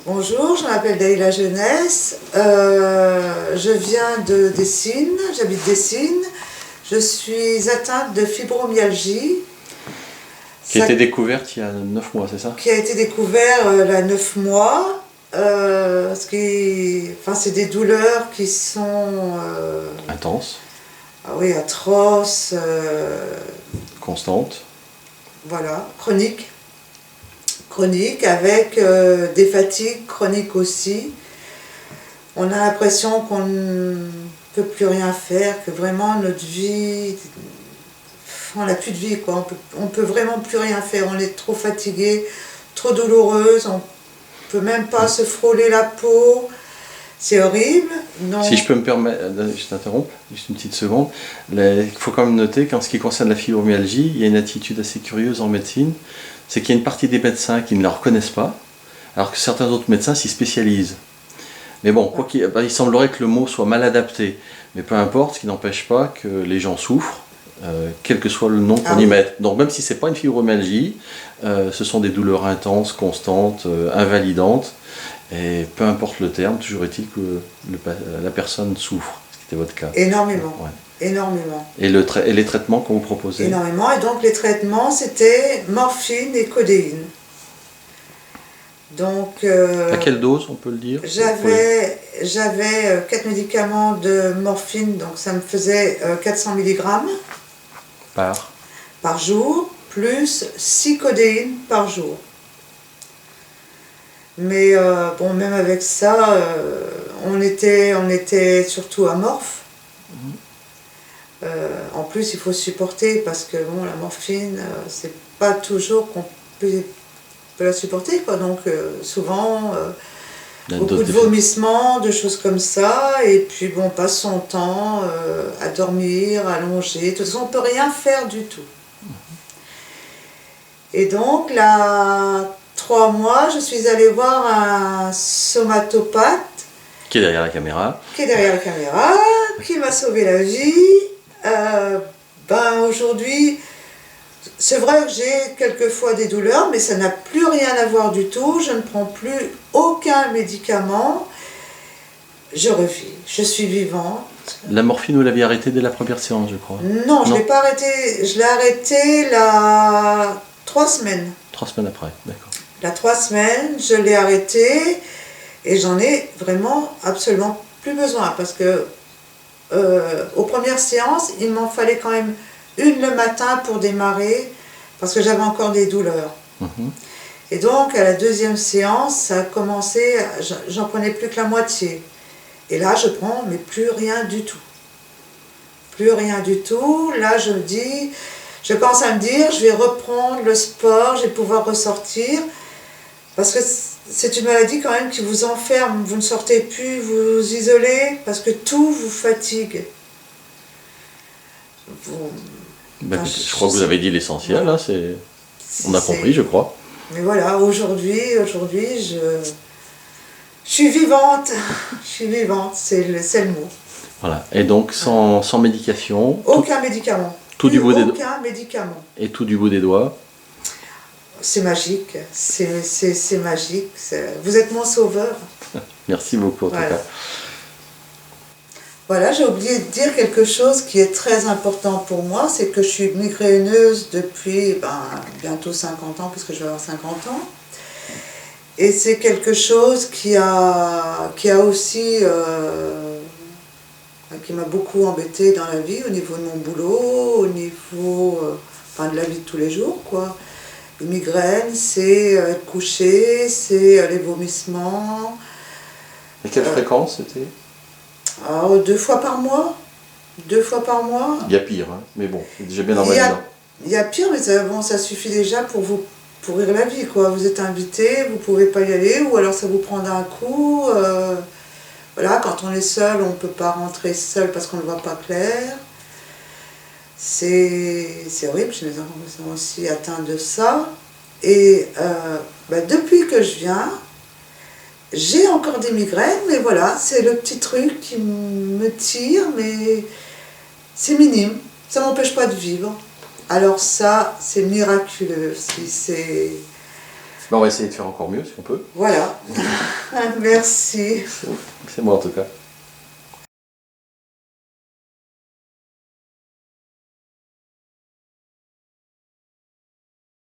Bonjour, je m'appelle Daïla Jeunesse, je viens de Dessines, j'habite Dessines, je suis atteinte de fibromyalgie. Qui a été découverte il y a 9 mois, c'est ça? Qui a été découvert il y a 9 mois, c'est des douleurs qui sont Intense, ah oui, atroces, constante. voilà, chroniques avec des fatigues chroniques aussi. On a l'impression qu'on ne peut plus rien faire, que vraiment notre vie, on n'a plus de vie, quoi. On peut vraiment plus rien faire, on est trop fatigué, trop douloureuse, on peut même pas se frôler la peau, c'est horrible. Donc... Si je peux me permettre, je t'interromps, juste une petite seconde, il faut quand même noter qu'en ce qui concerne la fibromyalgie, il y a une attitude assez curieuse en médecine, c'est qu'il y a une partie des médecins qui ne la reconnaissent pas, alors que certains autres médecins s'y spécialisent. Mais bon, il semblerait que le mot soit mal adapté, mais peu importe, ce qui n'empêche pas que les gens souffrent, quel que soit le nom qu'on y mette. Donc même si ce n'est pas une fibromyalgie, ce sont des douleurs intenses, constantes, invalidantes, et peu importe le terme, toujours est-il que la personne souffre, ce qui était votre cas. Énormément. Ouais. Énormément. Et les traitements qu'on vous proposez? Énormément, et donc les traitements c'était morphine et codéine. Donc, à quelle dose, on peut le dire? J'avais 4 médicaments de morphine, donc ça me faisait 400 mg par jour, plus 6 codéines par jour. Mais bon, même avec ça, on était surtout amorphes. En plus, il faut supporter parce que bon, la morphine, c'est pas toujours qu'on peut la supporter, quoi. Donc souvent beaucoup de vomissements, de choses comme ça, et puis bon, on passe son temps à dormir, allongé. De toute façon, on peut rien faire du tout. Et donc là, 3 mois, je suis allée voir un somatopathe qui est derrière la caméra, qui m'a sauvé la vie. Aujourd'hui, c'est vrai que j'ai quelquefois des douleurs, mais ça n'a plus rien à voir du tout. Je ne prends plus aucun médicament. Je revis, je suis vivante. La morphine, vous l'aviez arrêtée dès la première séance, je crois? Non, je ne l'ai pas arrêtée. Je l'ai arrêtée 3 semaines. 3 semaines après, d'accord. 3 semaines, je l'ai arrêtée et j'en ai vraiment absolument plus besoin parce que aux premières séances, il m'en fallait quand même une le matin pour démarrer parce que j'avais encore des douleurs. Et donc à la 2e séance, ça a commencé, j'en prenais plus que la moitié. Et là, je prends mais plus rien du tout. Plus rien du tout. Là, je commence à me dire, je vais reprendre le sport, je vais pouvoir ressortir. Parce que c'est une maladie quand même qui vous enferme, vous ne sortez plus, vous vous isolez, parce que tout vous fatigue. Je crois que vous avez dit l'essentiel, hein, on a compris, je crois. Mais voilà, aujourd'hui, je suis vivante, c'est le mot. Voilà, et donc sans médication? Aucun médicament. Aucun médicament. Et tout du bout des doigts? C'est magique, c'est magique. Vous êtes mon sauveur. Merci beaucoup en tout cas. Voilà, j'ai oublié de dire quelque chose qui est très important pour moi, c'est que je suis migraineuse depuis bientôt 50 ans, puisque je vais avoir 50 ans. Et c'est quelque chose qui a aussi, qui m'a beaucoup embêtée dans la vie, au niveau de mon boulot, au niveau de la vie de tous les jours, quoi. Une migraine, c'est être couché, c'est les vomissements. Et quelle fréquence c'était? 2 fois par mois. 2 fois par mois. Il y a pire, hein, mais bon, c'est déjà bien invalidant. Il y a pire, mais ça suffit déjà pour vous pourrir la vie, quoi. Vous êtes invité, vous pouvez pas y aller, ou alors ça vous prend d'un coup. Voilà, quand on est seul, on ne peut pas rentrer seul parce qu'on ne voit pas clair. C'est horrible, j'ai mes enfants qui sont aussi atteints de ça. Et depuis que je viens, j'ai encore des migraines, mais voilà, c'est le petit truc qui me tire, mais c'est minime, ça ne m'empêche pas de vivre. Alors ça, c'est miraculeux, Mais on va essayer de faire encore mieux si on peut. Voilà. Merci. C'est moi en tout cas.